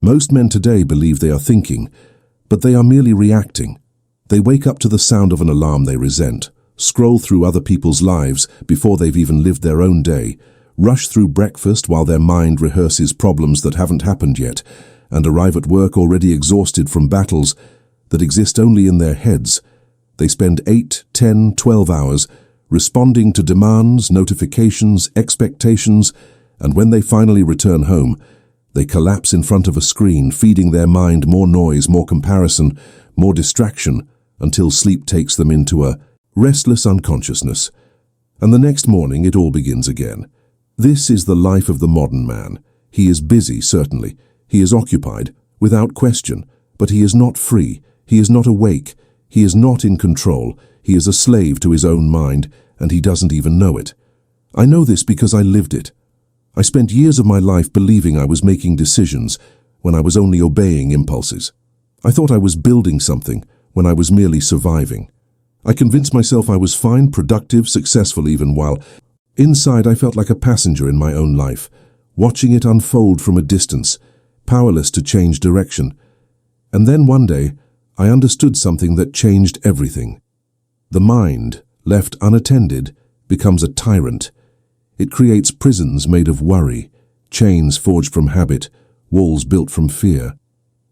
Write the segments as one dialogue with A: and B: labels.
A: Most men today believe they are thinking, but they are merely reacting. They wake up to the sound of an alarm they resent, scroll through other people's lives before they've even lived their own day, rush through breakfast while their mind rehearses problems that haven't happened yet, and arrive at work already exhausted from battles that exist only in their heads. They spend 8, 10, 12 hours responding to demands, notifications, expectations, and when they finally return home, they collapse in front of a screen, feeding their mind more noise, more comparison, more distraction, until sleep takes them into a restless unconsciousness. And the next morning it all begins again. This is the life of the modern man. He is busy, certainly. He is occupied, without question, but he is not free. He is not awake. He is not in control. He is a slave to his own mind, and he doesn't even know it. I know this because I lived it. I spent years of my life believing I was making decisions when I was only obeying impulses. I thought I was building something when I was merely surviving. I convinced myself I was fine, productive, successful even, while inside I felt like a passenger in my own life, watching it unfold from a distance, powerless to change direction. And then one day, I understood something that changed everything. The mind, left unattended, becomes a tyrant. It creates prisons made of worry, chains forged from habit, walls built from fear.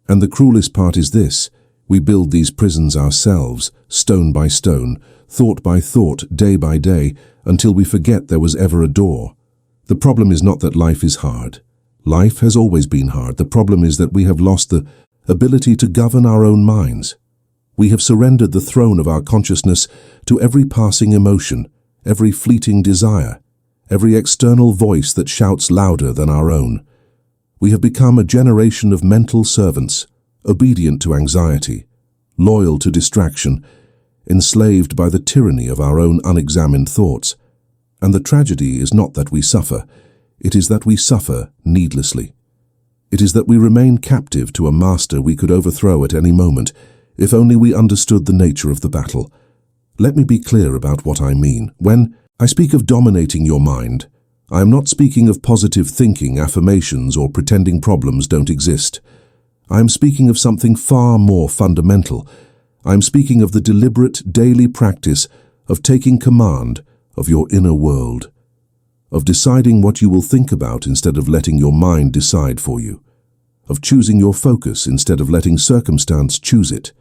A: And the cruelest part is this: we build these prisons ourselves, stone by stone, thought by thought, day by day, until we forget there was ever a door. The problem is not that life is hard. Life has always been hard. The problem is that we have lost the ability to govern our own minds. We have surrendered the throne of our consciousness to every passing emotion, every fleeting desire, every external voice that shouts louder than our own. We have become a generation of mental servants, obedient to anxiety, loyal to distraction, enslaved by the tyranny of our own unexamined thoughts. And the tragedy is not that we suffer, it is that we suffer needlessly. It is that we remain captive to a master we could overthrow at any moment, if only we understood the nature of the battle. Let me be clear about what I mean. When I speak of dominating your mind, I am not speaking of positive thinking, affirmations, or pretending problems don't exist. I am speaking of something far more fundamental. I am speaking of the deliberate daily practice of taking command of your inner world, of deciding what you will think about instead of letting your mind decide for you, of choosing your focus instead of letting circumstance choose it,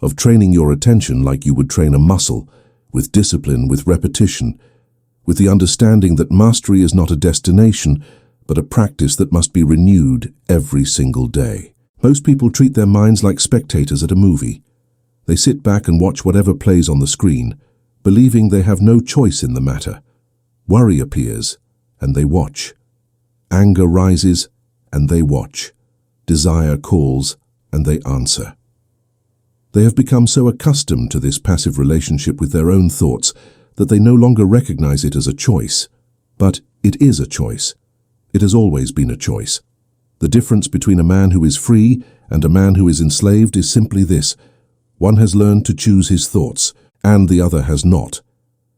A: of training your attention like you would train a muscle, with discipline, with repetition, with the understanding that mastery is not a destination, but a practice that must be renewed every single day. Most people treat their minds like spectators at a movie. They sit back and watch whatever plays on the screen, believing they have no choice in the matter. Worry appears, and they watch. Anger rises, and they watch. Desire calls, and they answer. They have become so accustomed to this passive relationship with their own thoughts that they no longer recognize it as a choice. But it is a choice. It has always been a choice. The difference between a man who is free and a man who is enslaved is simply this: one has learned to choose his thoughts, and the other has not.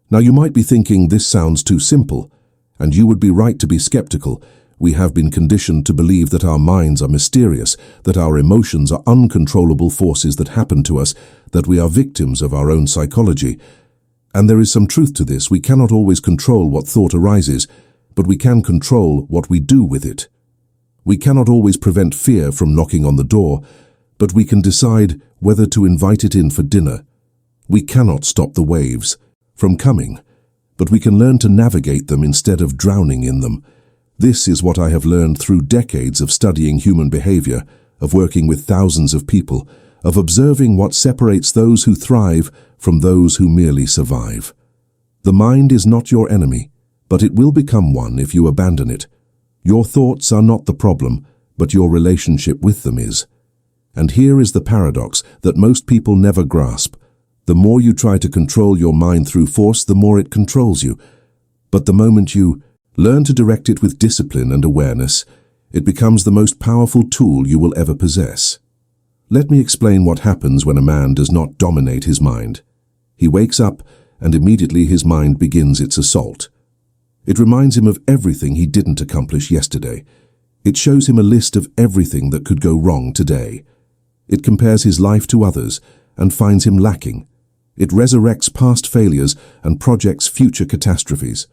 A: Now you might be thinking this sounds too simple, and you would be right to be skeptical. We have been conditioned to believe that our minds are mysterious, that our emotions are uncontrollable forces that happen to us, that we are victims of our own psychology. And there is some truth to this. We cannot always control what thought arises, but we can control what we do with it. We cannot always prevent fear from knocking on the door, but we can decide whether to invite it in for dinner. We cannot stop the waves from coming, but we can learn to navigate them instead of drowning in them. This is what I have learned through decades of studying human behavior, of working with thousands of people, of observing what separates those who thrive from those who merely survive. The mind is not your enemy, but it will become one if you abandon it. Your thoughts are not the problem, but your relationship with them is. And here is the paradox that most people never grasp. The more you try to control your mind through force, the more it controls you. But the moment you learn to direct it with discipline and awareness, it becomes the most powerful tool you will ever possess. Let me explain what happens when a man does not dominate his mind. He wakes up, and immediately his mind begins its assault. It reminds him of everything he didn't accomplish yesterday. It shows him a list of everything that could go wrong today. It compares his life to others and finds him lacking. It resurrects past failures and projects future catastrophes.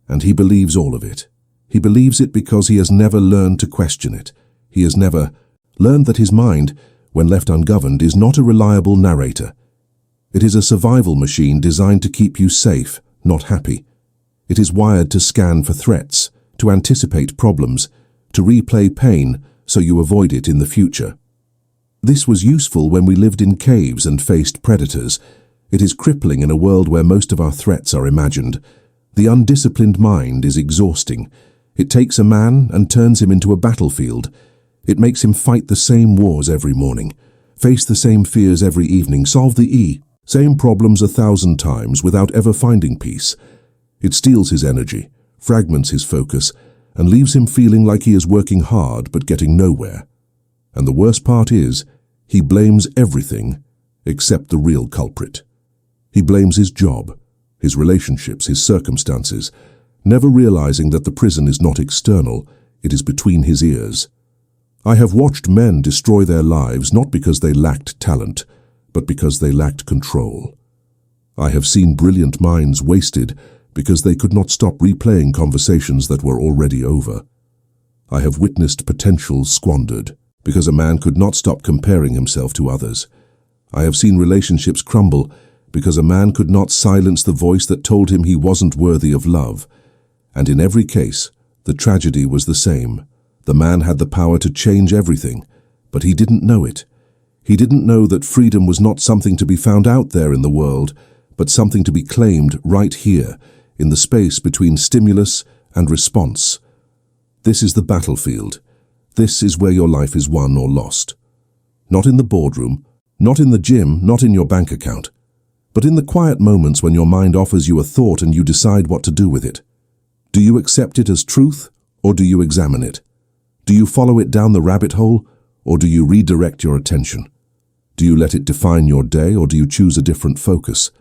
A: And he believes all of it. He believes it because he has never learned to question it. He has never learned that his mind, when left ungoverned, is not a reliable narrator. It is a survival machine designed to keep you safe, not happy. It is wired to scan for threats, to anticipate problems, to replay pain so you avoid it in the future. This was useful when we lived in caves and faced predators. It is crippling in a world where most of our threats are imagined. The undisciplined mind is exhausting. It takes a man and turns him into a battlefield. It makes him fight the same wars every morning, face the same fears every evening, solve the same problems 1,000 times without ever finding peace. It steals his energy, fragments his focus, and leaves him feeling like he is working hard but getting nowhere. And the worst part is, he blames everything except the real culprit. He blames his job, his relationships, his circumstances, never realizing that the prison is not external, it is between his ears. I have watched men destroy their lives not because they lacked talent, but because they lacked control. I have seen brilliant minds wasted because they could not stop replaying conversations that were already over. I have witnessed potential squandered because a man could not stop comparing himself to others. I have seen relationships crumble because a man could not silence the voice that told him he wasn't worthy of love. And in every case, the tragedy was the same. The man had the power to change everything, but he didn't know it. He didn't know that freedom was not something to be found out there in the world, but something to be claimed right here, in the space between stimulus and response. This is the battlefield. This is where your life is won or lost. Not in the boardroom, not in the gym, not in your bank account, but in the quiet moments when your mind offers you a thought and you decide what to do with it. Do you accept it as truth, or do you examine it? Do you follow it down the rabbit hole, or do you redirect your attention? Do you let it define your day, or do you choose a different focus?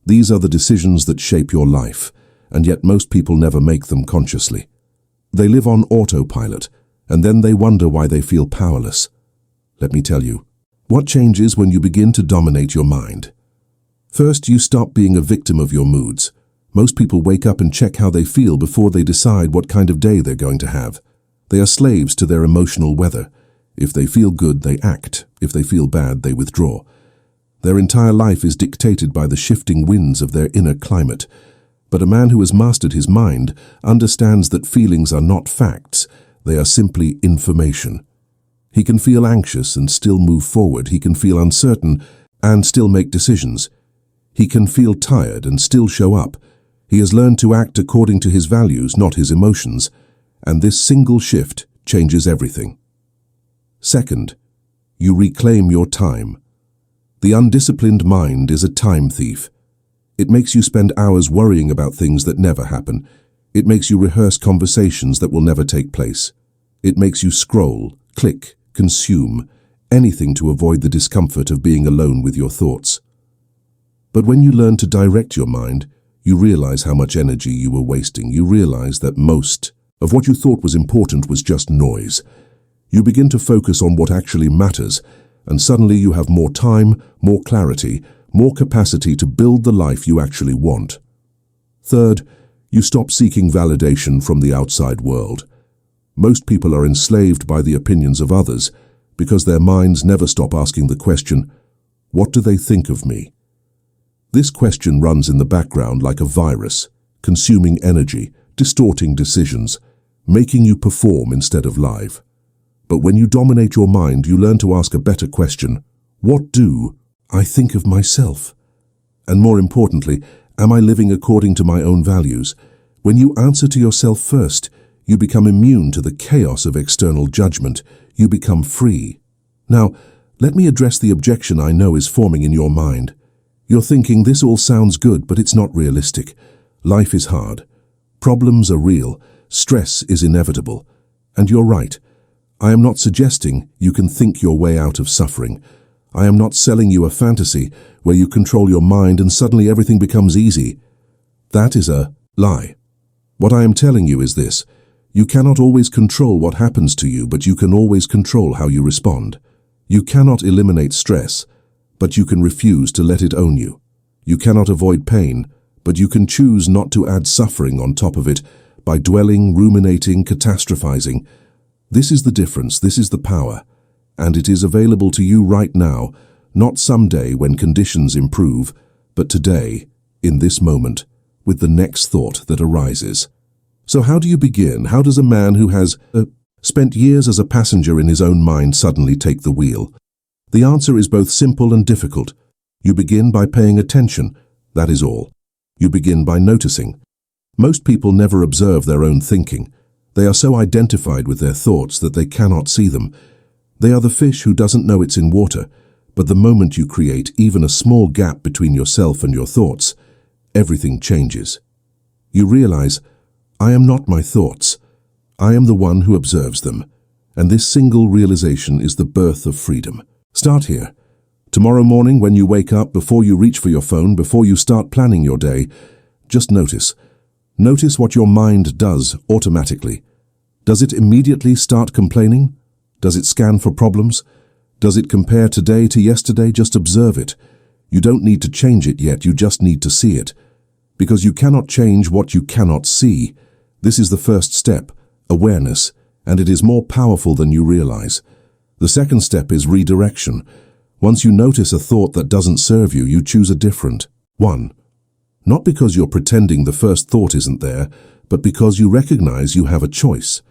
A: These are the decisions that shape your life, and yet most people never make them consciously. They live on autopilot, and then they wonder why they feel powerless. Let me tell you, what changes when you begin to dominate your mind? First, you stop being a victim of your moods. Most people wake up and check how they feel before they decide what kind of day they're going to have. They are slaves to their emotional weather. If they feel good, they act. If they feel bad, they withdraw. Their entire life is dictated by the shifting winds of their inner climate. But a man who has mastered his mind understands that feelings are not facts. They are simply information. He can feel anxious and still move forward. He can feel uncertain and still make decisions. He can feel tired and still show up. He has learned to act according to his values, not his emotions. And this single shift changes everything. Second, you reclaim your time. The undisciplined mind is a time thief. It makes you spend hours worrying about things that never happen. It makes you rehearse conversations that will never take place. It makes you scroll, click, consume, anything to avoid the discomfort of being alone with your thoughts. But when you learn to direct your mind, you realize how much energy you were wasting. You realize that most of what you thought was important was just noise. You begin to focus on what actually matters, and suddenly you have more time, more clarity, more capacity to build the life you actually want. Third, you stop seeking validation from the outside world. Most people are enslaved by the opinions of others because their minds never stop asking the question, what do they think of me? This question runs in the background like a virus, consuming energy, distorting decisions, making you perform instead of live. But when you dominate your mind, you learn to ask a better question. What do I think of myself? And more importantly, am I living according to my own values? When you answer to yourself first, you become immune to the chaos of external judgment. You become free. Now, let me address the objection I know is forming in your mind. You're thinking this all sounds good, but it's not realistic. Life is hard. Problems are real. Stress is inevitable. And you're right. I am not suggesting you can think your way out of suffering. I am not selling you a fantasy where you control your mind and suddenly everything becomes easy. That is a lie. What I am telling you is this. You cannot always control what happens to you, but you can always control how you respond. You cannot eliminate stress, but you can refuse to let it own you. You cannot avoid pain, but you can choose not to add suffering on top of it by dwelling, ruminating, catastrophizing. This is the difference, this is the power, and it is available to you right now, not someday when conditions improve, but today, in this moment, with the next thought that arises. So how do you begin? How does a man who has spent years as a passenger in his own mind suddenly take the wheel? The answer is both simple and difficult. You begin by paying attention, that is all. You begin by noticing. Most people never observe their own thinking. They are so identified with their thoughts that they cannot see them. They are the fish who doesn't know it's in water, but the moment you create even a small gap between yourself and your thoughts, everything changes. You realize, I am not my thoughts. I am the one who observes them, and this single realization is the birth of freedom. Start here. Tomorrow morning when you wake up, before you reach for your phone, before you start planning your day, just notice. Notice what your mind does automatically. Does it immediately start complaining? Does it scan for problems? Does it compare today to yesterday? Just observe it. You don't need to change it yet, you just need to see it. Because you cannot change what you cannot see. This is the first step, awareness, and it is more powerful than you realize. The second step is redirection. Once you notice a thought that doesn't serve you, you choose a different one. Not because you're pretending the first thought isn't there, but because you recognize you have a choice.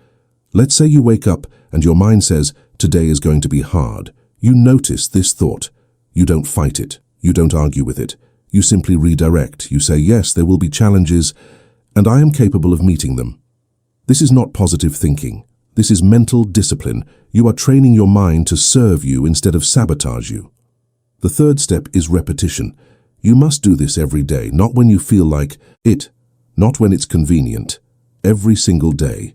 A: Let's say you wake up and your mind says, today is going to be hard. You notice this thought. You don't fight it. You don't argue with it. You simply redirect. You say, yes, there will be challenges, and I am capable of meeting them. This is not positive thinking. This is mental discipline. You are training your mind to serve you instead of sabotage you. The third step is repetition. You must do this every day, not when you feel like it, not when it's convenient. Every single day.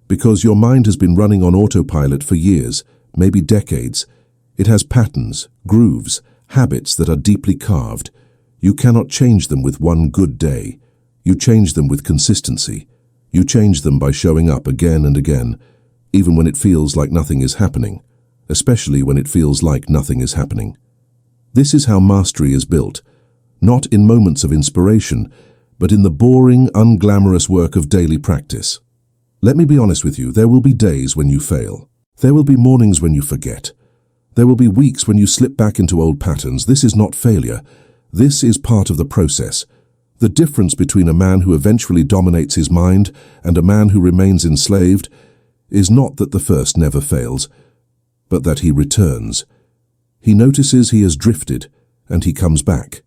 A: Because your mind has been running on autopilot for years, maybe decades. It has patterns, grooves, habits that are deeply carved. You cannot change them with one good day. You change them with consistency. You change them by showing up again and again, even when it feels like nothing is happening, especially when it feels like nothing is happening. This is how mastery is built, not in moments of inspiration, but in the boring, unglamorous work of daily practice. Let me be honest with you, there will be days when you fail. There will be mornings when you forget. There will be weeks when you slip back into old patterns. This is not failure. This is part of the process. The difference between a man who eventually dominates his mind and a man who remains enslaved is not that the first never fails, but that he returns. He notices he has drifted, and he comes back.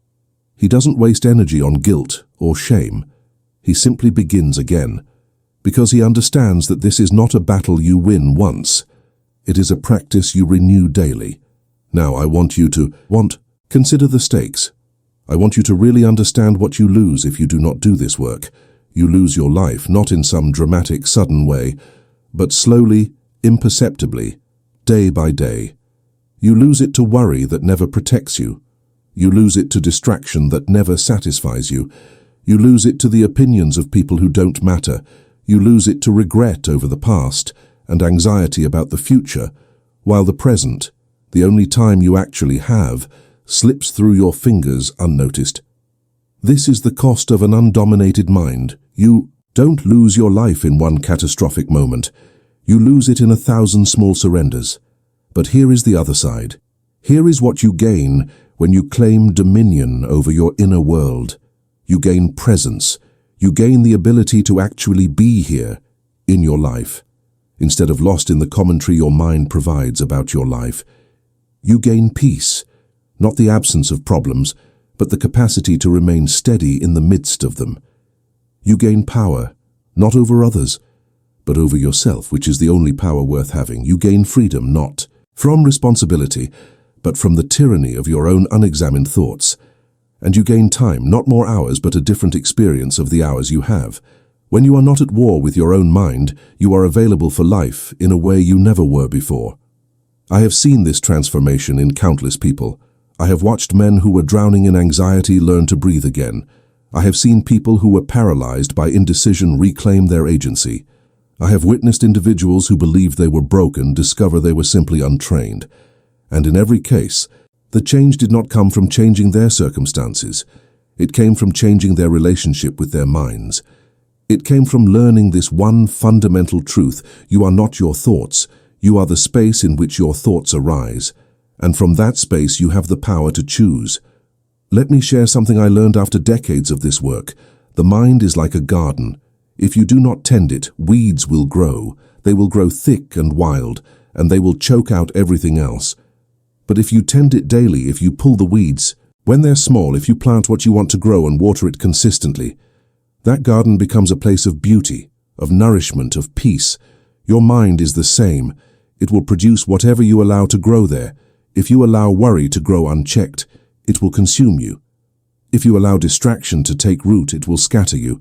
A: He doesn't waste energy on guilt or shame. He simply begins again, because he understands that this is not a battle you win once. It is a practice you renew daily. Now I want you to consider the stakes. I want you to really understand what you lose if you do not do this work. You lose your life, not in some dramatic, sudden way, but slowly, imperceptibly, day by day. You lose it to worry that never protects you. You lose it to distraction that never satisfies you. You lose it to the opinions of people who don't matter. You lose it to regret over the past and anxiety about the future, while the present, the only time you actually have, slips through your fingers unnoticed. This is the cost of an undominated mind. You don't lose your life in one catastrophic moment. You lose it in 1,000 small surrenders. But here is the other side. Here is what you gain when you claim dominion over your inner world. You gain presence. You gain the ability to actually be here in your life, instead of lost in the commentary your mind provides about your life. You gain peace. Not the absence of problems, but the capacity to remain steady in the midst of them. You gain power, not over others, but over yourself, which is the only power worth having. You gain freedom, not from responsibility, but from the tyranny of your own unexamined thoughts. And you gain time, not more hours, but a different experience of the hours you have. When you are not at war with your own mind, you are available for life in a way you never were before. I have seen this transformation in countless people. I have watched men who were drowning in anxiety learn to breathe again. I have seen people who were paralyzed by indecision reclaim their agency. I have witnessed individuals who believed they were broken discover they were simply untrained. And in every case, the change did not come from changing their circumstances. It came from changing their relationship with their minds. It came from learning this one fundamental truth: you are not your thoughts, you are the space in which your thoughts arise. And from that space you have the power to choose. Let me share something I learned after decades of this work. The mind is like a garden. If you do not tend it, weeds will grow. They will grow thick and wild, and they will choke out everything else. But if you tend it daily, if you pull the weeds, when they're small, if you plant what you want to grow and water it consistently, that garden becomes a place of beauty, of nourishment, of peace. Your mind is the same. It will produce whatever you allow to grow there. If you allow worry to grow unchecked, it will consume you. If you allow distraction to take root, it will scatter you.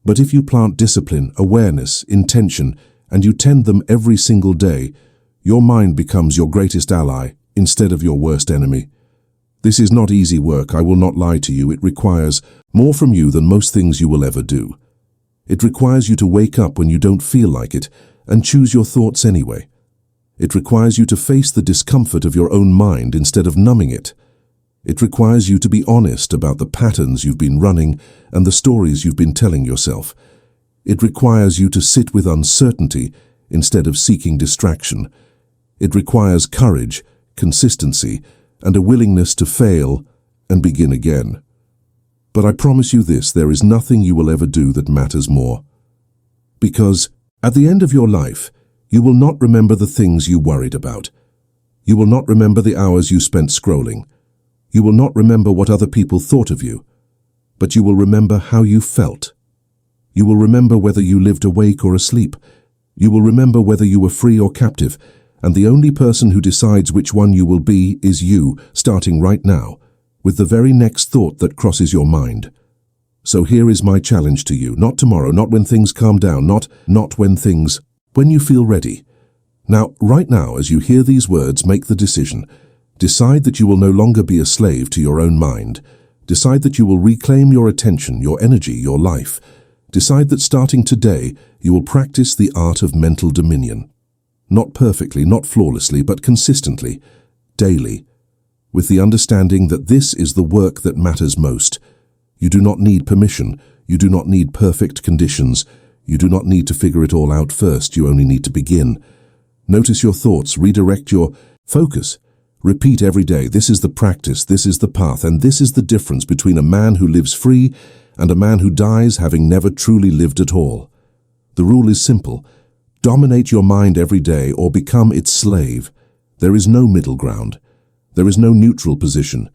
A: But if you plant discipline, awareness, intention, and you tend them every single day, your mind becomes your greatest ally instead of your worst enemy. This is not easy work, I will not lie to you. It requires more from you than most things you will ever do. It requires you to wake up when you don't feel like it and choose your thoughts anyway. It requires you to face the discomfort of your own mind instead of numbing it. It requires you to be honest about the patterns you've been running and the stories you've been telling yourself. It requires you to sit with uncertainty instead of seeking distraction. It requires courage, consistency, and a willingness to fail and begin again. But I promise you this, there is nothing you will ever do that matters more. Because at the end of your life, you will not remember the things you worried about. You will not remember the hours you spent scrolling. You will not remember what other people thought of you. But you will remember how you felt. You will remember whether you lived awake or asleep. You will remember whether you were free or captive. And the only person who decides which one you will be is you, starting right now, with the very next thought that crosses your mind. So here is my challenge to you. Not tomorrow, not when things calm down, not when you feel ready. Now, right now, as you hear these words, make the decision. Decide that you will no longer be a slave to your own mind. Decide that you will reclaim your attention, your energy, your life. Decide that starting today, you will practice the art of mental dominion. Not perfectly, not flawlessly, but consistently, daily, with the understanding that this is the work that matters most. You do not need permission. You do not need perfect conditions. You do not need to figure it all out first. You only need to begin. Notice your thoughts. Redirect your focus. Repeat every day. This is the practice. This is the path. And this is the difference between a man who lives free and a man who dies having never truly lived at all. The rule is simple. Dominate your mind every day or become its slave. There is no middle ground. There is no neutral position.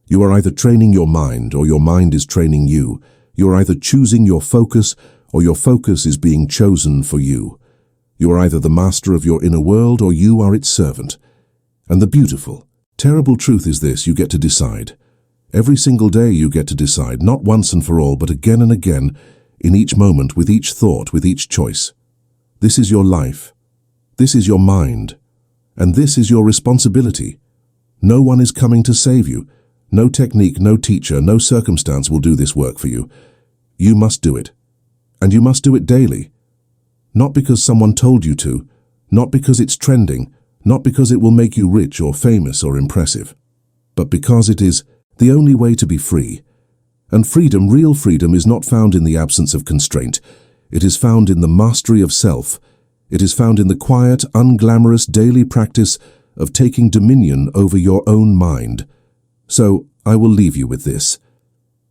A: You are either training your mind or your mind is training you. You are either choosing your focus or your focus is being chosen for you. You are either the master of your inner world or you are its servant. And the beautiful, terrible truth is this: you get to decide. Every single day you get to decide, not once and for all, but again and again, in each moment, with each thought, with each choice. This is your life. This is your mind. And this is your responsibility. No one is coming to save you. No technique, no teacher, no circumstance will do this work for you. You must do it. And you must do it daily. Not because someone told you to, not because it's trending, not because it will make you rich or famous or impressive, but because it is the only way to be free. And freedom, real freedom, is not found in the absence of constraint. It is found in the mastery of self. It is found in the quiet, unglamorous daily practice of taking dominion over your own mind. So, I will leave you with this.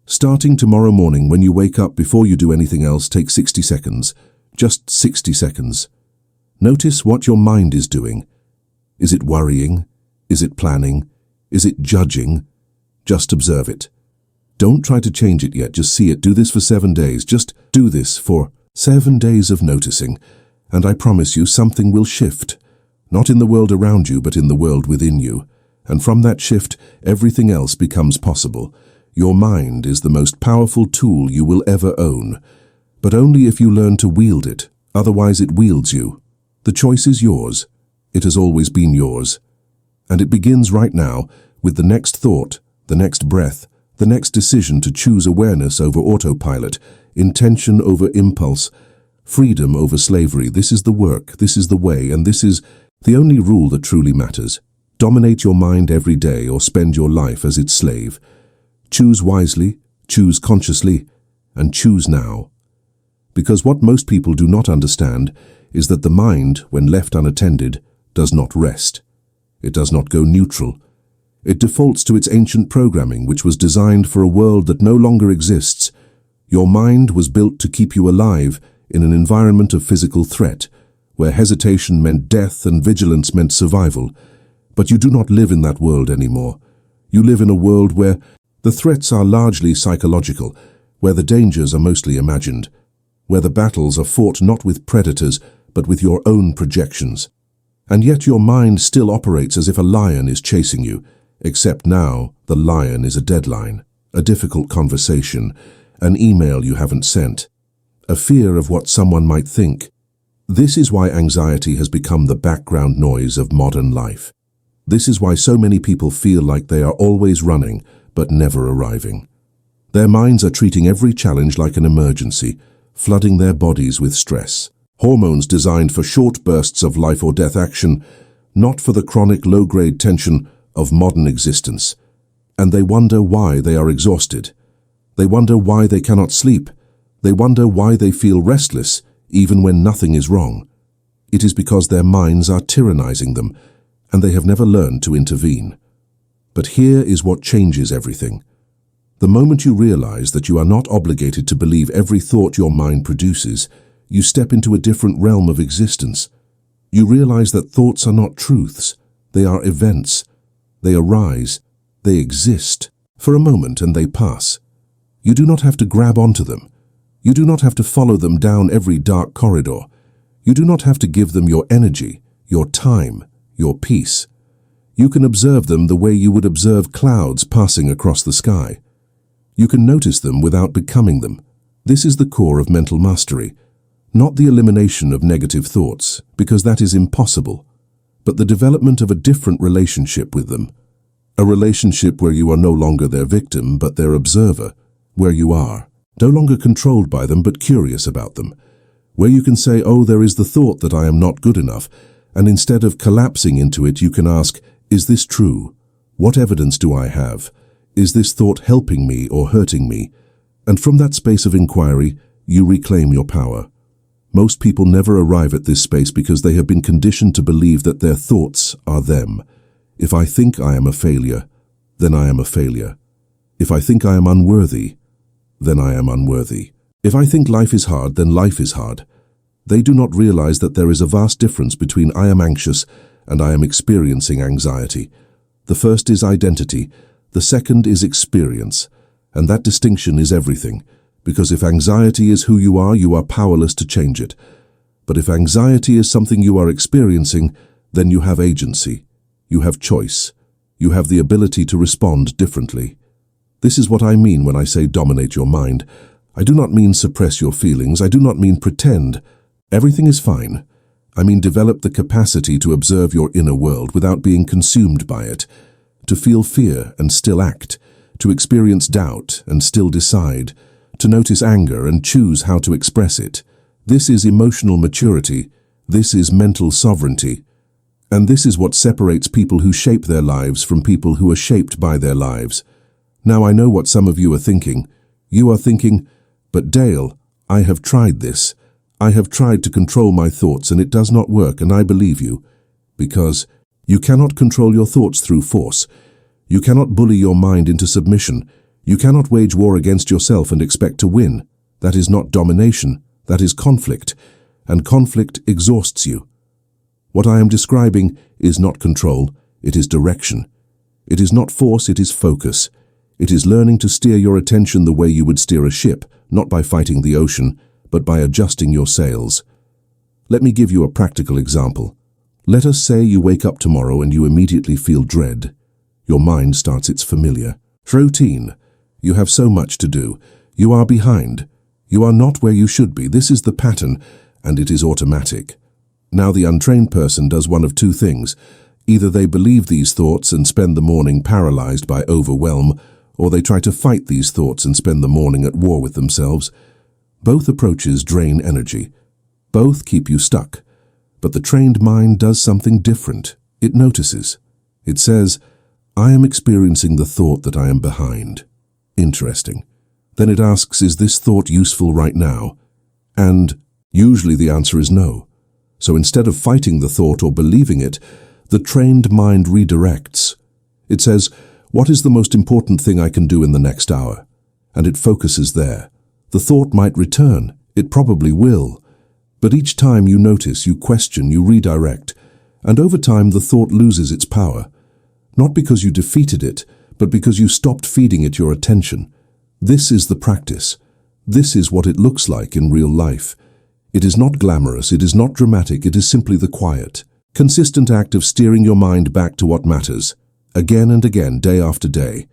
A: Starting tomorrow morning, when you wake up, before you do anything else, take 60 seconds. Just 60 seconds. Notice what your mind is doing. Is it worrying? Is it planning? Is it judging? Just observe it. Don't try to change it yet, just see it. Do this for 7 days. Just do this for 7 days of noticing. And I promise you, something will shift. Not in the world around you, but in the world within you. And from that shift, everything else becomes possible. Your mind is the most powerful tool you will ever own. But only if you learn to wield it. Otherwise it wields you. The choice is yours. It has always been yours. And it begins right now with the next thought, the next breath, the next decision to choose awareness over autopilot, intention over impulse, Freedom over slavery. This is the work, this is the way, and this is the only rule that truly matters. Dominate your mind every day or spend your life as its slave. Choose wisely, choose consciously, and choose now. Because what most people do not understand is that the mind, when left unattended, does not rest. It does not go neutral. It defaults to its ancient programming, which was designed for a world that no longer exists. Your mind was built to keep you alive in an environment of physical threat, where hesitation meant death and vigilance meant survival. But you do not live in that world anymore. You live in a world where the threats are largely psychological, where the dangers are mostly imagined, where the battles are fought not with predators, but with your own projections. And yet your mind still operates as if a lion is chasing you, except now the lion is a deadline, a difficult conversation, an email you haven't sent, a fear of what someone might think. This is why anxiety has become the background noise of modern life. This is why so many people feel like they are always running, but never arriving. Their minds are treating every challenge like an emergency, flooding their bodies with stress. Hormones designed for short bursts of life or death action, not for the chronic low-grade tension of modern existence. And they wonder why they are exhausted. They wonder why they cannot sleep. They wonder why they feel restless, even when nothing is wrong. It is because their minds are tyrannizing them, and they have never learned to intervene. But here is what changes everything. The moment you realize that you are not obligated to believe every thought your mind produces, you step into a different realm of existence. You realize that thoughts are not truths. They are events. They arise. They exist for a moment and they pass. You do not have to grab onto them. You do not have to follow them down every dark corridor. You do not have to give them your energy, your time, your peace. You can observe them the way you would observe clouds passing across the sky. You can notice them without becoming them. This is the core of mental mastery. Not the elimination of negative thoughts, because that is impossible, but the development of a different relationship with them. A relationship where you are no longer their victim, but their observer, where you are, no longer controlled by them, but curious about them, where you can say, oh, there is the thought that I am not good enough, and instead of collapsing into it, you can ask, is this true? What evidence do I have? Is this thought helping me or hurting me? And from that space of inquiry, you reclaim your power. Most people never arrive at this space because they have been conditioned to believe that their thoughts are them. If I think I am a failure, then I am a failure. If I think I am unworthy, then I am unworthy. If I think life is hard, then life is hard. They do not realize that there is a vast difference between I am anxious and I am experiencing anxiety. The first is identity, the second is experience, and that distinction is everything. Because if anxiety is who you are powerless to change it. But if anxiety is something you are experiencing, then you have agency. You have choice. You have the ability to respond differently. This is what I mean when I say dominate your mind. I do not mean suppress your feelings. I do not mean pretend. Everything is fine. I mean develop the capacity to observe your inner world without being consumed by it, to feel fear and still act, to experience doubt and still decide, to notice anger and choose how to express it. This is emotional maturity. This is mental sovereignty. And this is what separates people who shape their lives from people who are shaped by their lives. Now I know what some of you are thinking. You are thinking, but Dale, I have tried this. I have tried to control my thoughts and it does not work, and I believe you. Because you cannot control your thoughts through force. You cannot bully your mind into submission. You cannot wage war against yourself and expect to win. That is not domination. That is conflict. And conflict exhausts you. What I am describing is not control. It is direction. It is not force. It is focus. It is learning to steer your attention the way you would steer a ship, not by fighting the ocean, but by adjusting your sails. Let me give you a practical example. Let us say you wake up tomorrow and you immediately feel dread. Your mind starts its familiar routine. You have so much to do. You are behind. You are not where you should be. This is the pattern, and it is automatic. Now the untrained person does one of two things. Either they believe these thoughts and spend the morning paralyzed by overwhelm, or they try to fight these thoughts and spend the morning at war with themselves. Both approaches drain energy. Both keep you stuck. But the trained mind does something different. It notices. It says, I am experiencing the thought that I am behind. Interesting. Then it asks, is this thought useful right now? And usually the answer is no. So instead of fighting the thought or believing it, the trained mind redirects. It says, what is the most important thing I can do in the next hour? And it focuses there. The thought might return. It probably will. But each time you notice, you question, you redirect, and over time the thought loses its power. Not because you defeated it, but because you stopped feeding it your attention. This is the practice. This is what it looks like in real life. It is not glamorous, it is not dramatic, it is simply the quiet, consistent act of steering your mind back to what matters, again and again, day after day.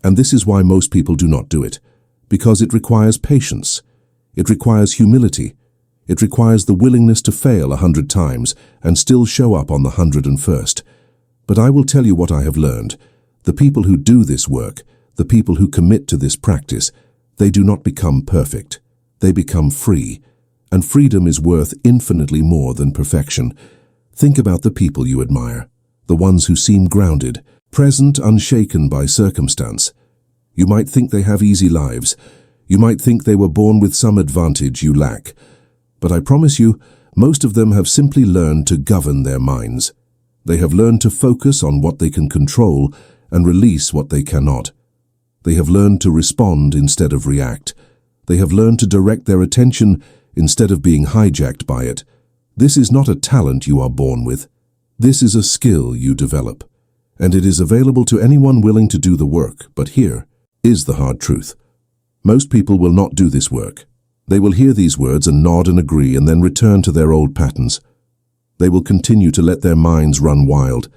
A: And this is why most people do not do it, because it requires patience. It requires humility. It requires the willingness to fail 100 times and still show up on the 101st. But I will tell you what I have learned. The people who do this work, the people who commit to this practice, they do not become perfect. They become free. And freedom is worth infinitely more than perfection. Think about the people you admire, the ones who seem grounded, present, unshaken by circumstance. You might think they have easy lives. You might think they were born with some advantage you lack. But I promise you, most of them have simply learned to govern their minds. They have learned to focus on what they can control and release what they cannot. They have learned to respond instead of react. They have learned to direct their attention instead of being hijacked by it. This is not a talent you are born with. This is a skill you develop. And it is available to anyone willing to do the work. But here is the hard truth. Most people will not do this work. They will hear these words and nod and agree and then return to their old patterns. They will continue to let their minds run wild,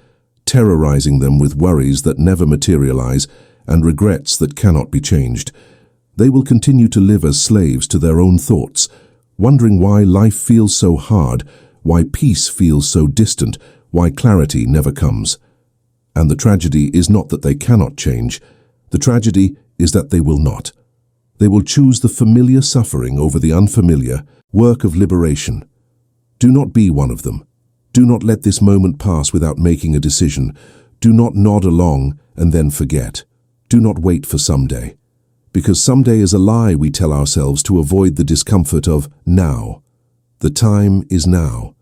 A: terrorizing them with worries that never materialize and regrets that cannot be changed. They will continue to live as slaves to their own thoughts, wondering why life feels so hard, why peace feels so distant, why clarity never comes. And the tragedy is not that they cannot change. The tragedy is that they will not. They will choose the familiar suffering over the unfamiliar work of liberation. Do not be one of them. Do not let this moment pass without making a decision. Do not nod along and then forget. Do not wait for someday. Because someday is a lie we tell ourselves to avoid the discomfort of now. The time is now.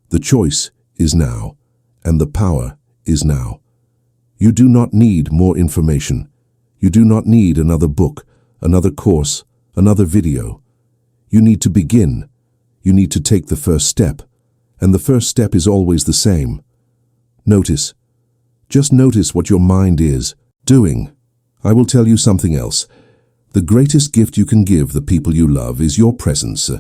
A: The choice is now. And the power is now. You do not need more information. You do not need another book, another course, another video. You need to begin. You need to take the first step. And the first step is always the same. Notice. Just notice what your mind is doing. I will tell you something else. The greatest gift you can give the people you love is your presence,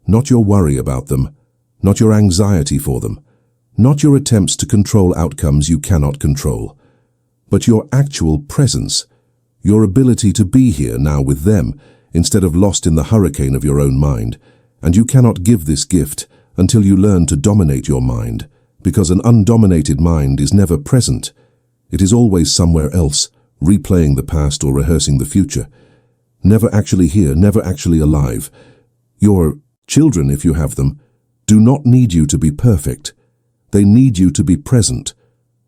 A: not your worry about them, not your anxiety for them, not your attempts to control outcomes you cannot control, but your actual presence, your ability to be here now with them instead of lost in the hurricane of your own mind. And you cannot give this gift until you learn to dominate your mind, because an undominated mind is never present. It is always somewhere else, replaying the past or rehearsing the future. Never actually here, never actually alive. Your children, if you have them, do not need you to be perfect. They need you to be present.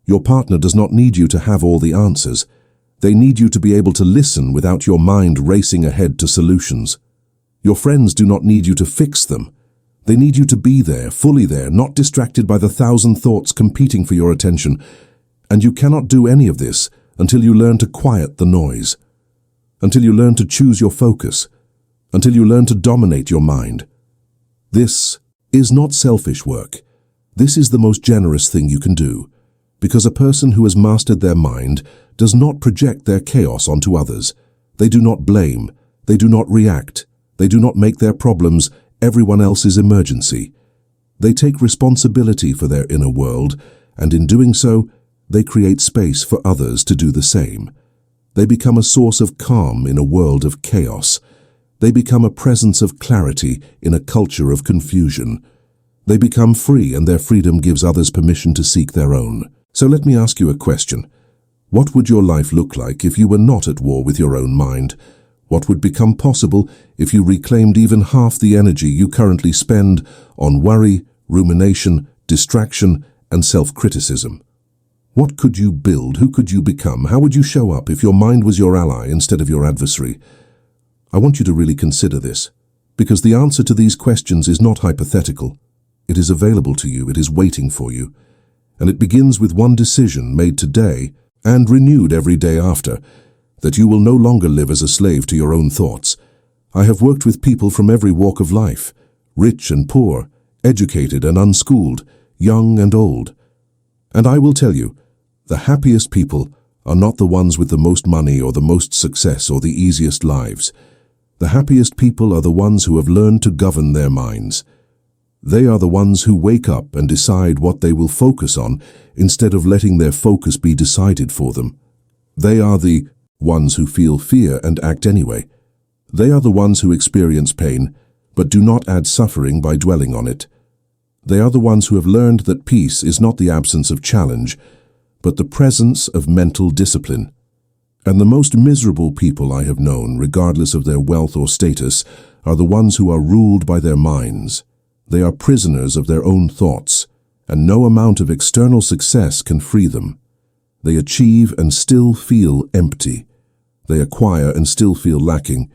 A: Your partner does not need you to have all the answers. They need you to be able to listen without your mind racing ahead to solutions. Your friends do not need you to fix them. They need you to be there, fully there, not distracted by the 1,000 thoughts competing for your attention. And you cannot do any of this until you learn to quiet the noise. Until you learn to choose your focus, until you learn to dominate your mind. This is not selfish work. This is the most generous thing you can do, because a person who has mastered their mind does not project their chaos onto others. They do not blame. They do not react. They do not make their problems everyone else's emergency. They take responsibility for their inner world, and in doing so, they create space for others to do the same. They become a source of calm in a world of chaos. They become a presence of clarity in a culture of confusion. They become free, and their freedom gives others permission to seek their own. So let me ask you a question. What would your life look like if you were not at war with your own mind? What would become possible if you reclaimed even half the energy you currently spend on worry, rumination, distraction, and self-criticism? What could you build? Who could you become? How would you show up if your mind was your ally instead of your adversary? I want you to really consider this, because the answer to these questions is not hypothetical. It is available to you, it is waiting for you. And it begins with one decision made today and renewed every day after, that you will no longer live as a slave to your own thoughts. I have worked with people from every walk of life, rich and poor, educated and unschooled, young and old. And I will tell you, the happiest people are not the ones with the most money or the most success or the easiest lives. The happiest people are the ones who have learned to govern their minds. They are the ones who wake up and decide what they will focus on instead of letting their focus be decided for them. They are the ones who feel fear and act anyway. They are the ones who experience pain, but do not add suffering by dwelling on it. They are the ones who have learned that peace is not the absence of challenge, but the presence of mental discipline. And the most miserable people I have known, regardless of their wealth or status, are the ones who are ruled by their minds. They are prisoners of their own thoughts, and no amount of external success can free them. They achieve and still feel empty. They acquire and still feel lacking.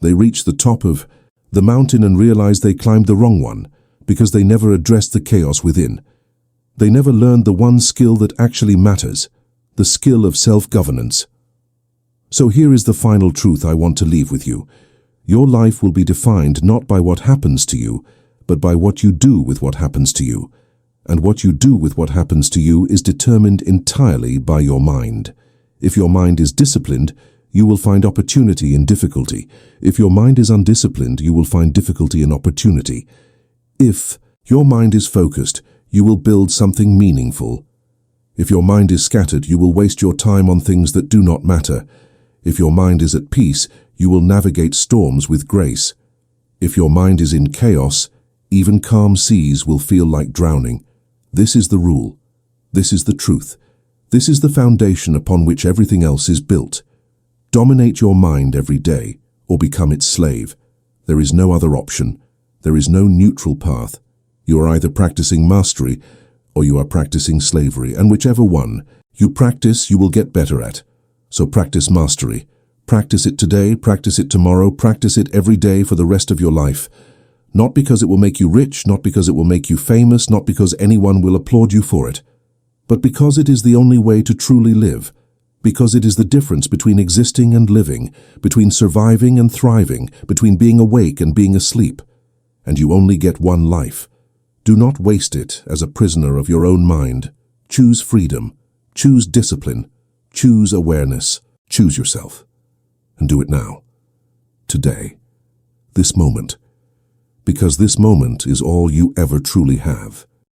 A: They reach the top of the mountain and realize they climbed the wrong one, because they never addressed the chaos within. They never learned the one skill that actually matters, the skill of self-governance. So here is the final truth I want to leave with you. Your life will be defined not by what happens to you, but by what you do with what happens to you. And what you do with what happens to you is determined entirely by your mind. If your mind is disciplined, you will find opportunity in difficulty. If your mind is undisciplined, you will find difficulty in opportunity. If your mind is focused, you will build something meaningful. If your mind is scattered, you will waste your time on things that do not matter. If your mind is at peace, you will navigate storms with grace. If your mind is in chaos, even calm seas will feel like drowning. This is the rule. This is the truth. This is the foundation upon which everything else is built. Dominate your mind every day, or become its slave. There is no other option. There is no neutral path. You are either practicing mastery, or you are practicing slavery, and whichever one you practice, you will get better at. So practice mastery. Practice it today, practice it tomorrow, practice it every day for the rest of your life. Not because it will make you rich, not because it will make you famous, not because anyone will applaud you for it, but because it is the only way to truly live, because it is the difference between existing and living, between surviving and thriving, between being awake and being asleep. And you only get one life. Do not waste it as a prisoner of your own mind. Choose freedom, choose discipline, choose awareness, choose yourself. And do it now, today, this moment, because this moment is all you ever truly have.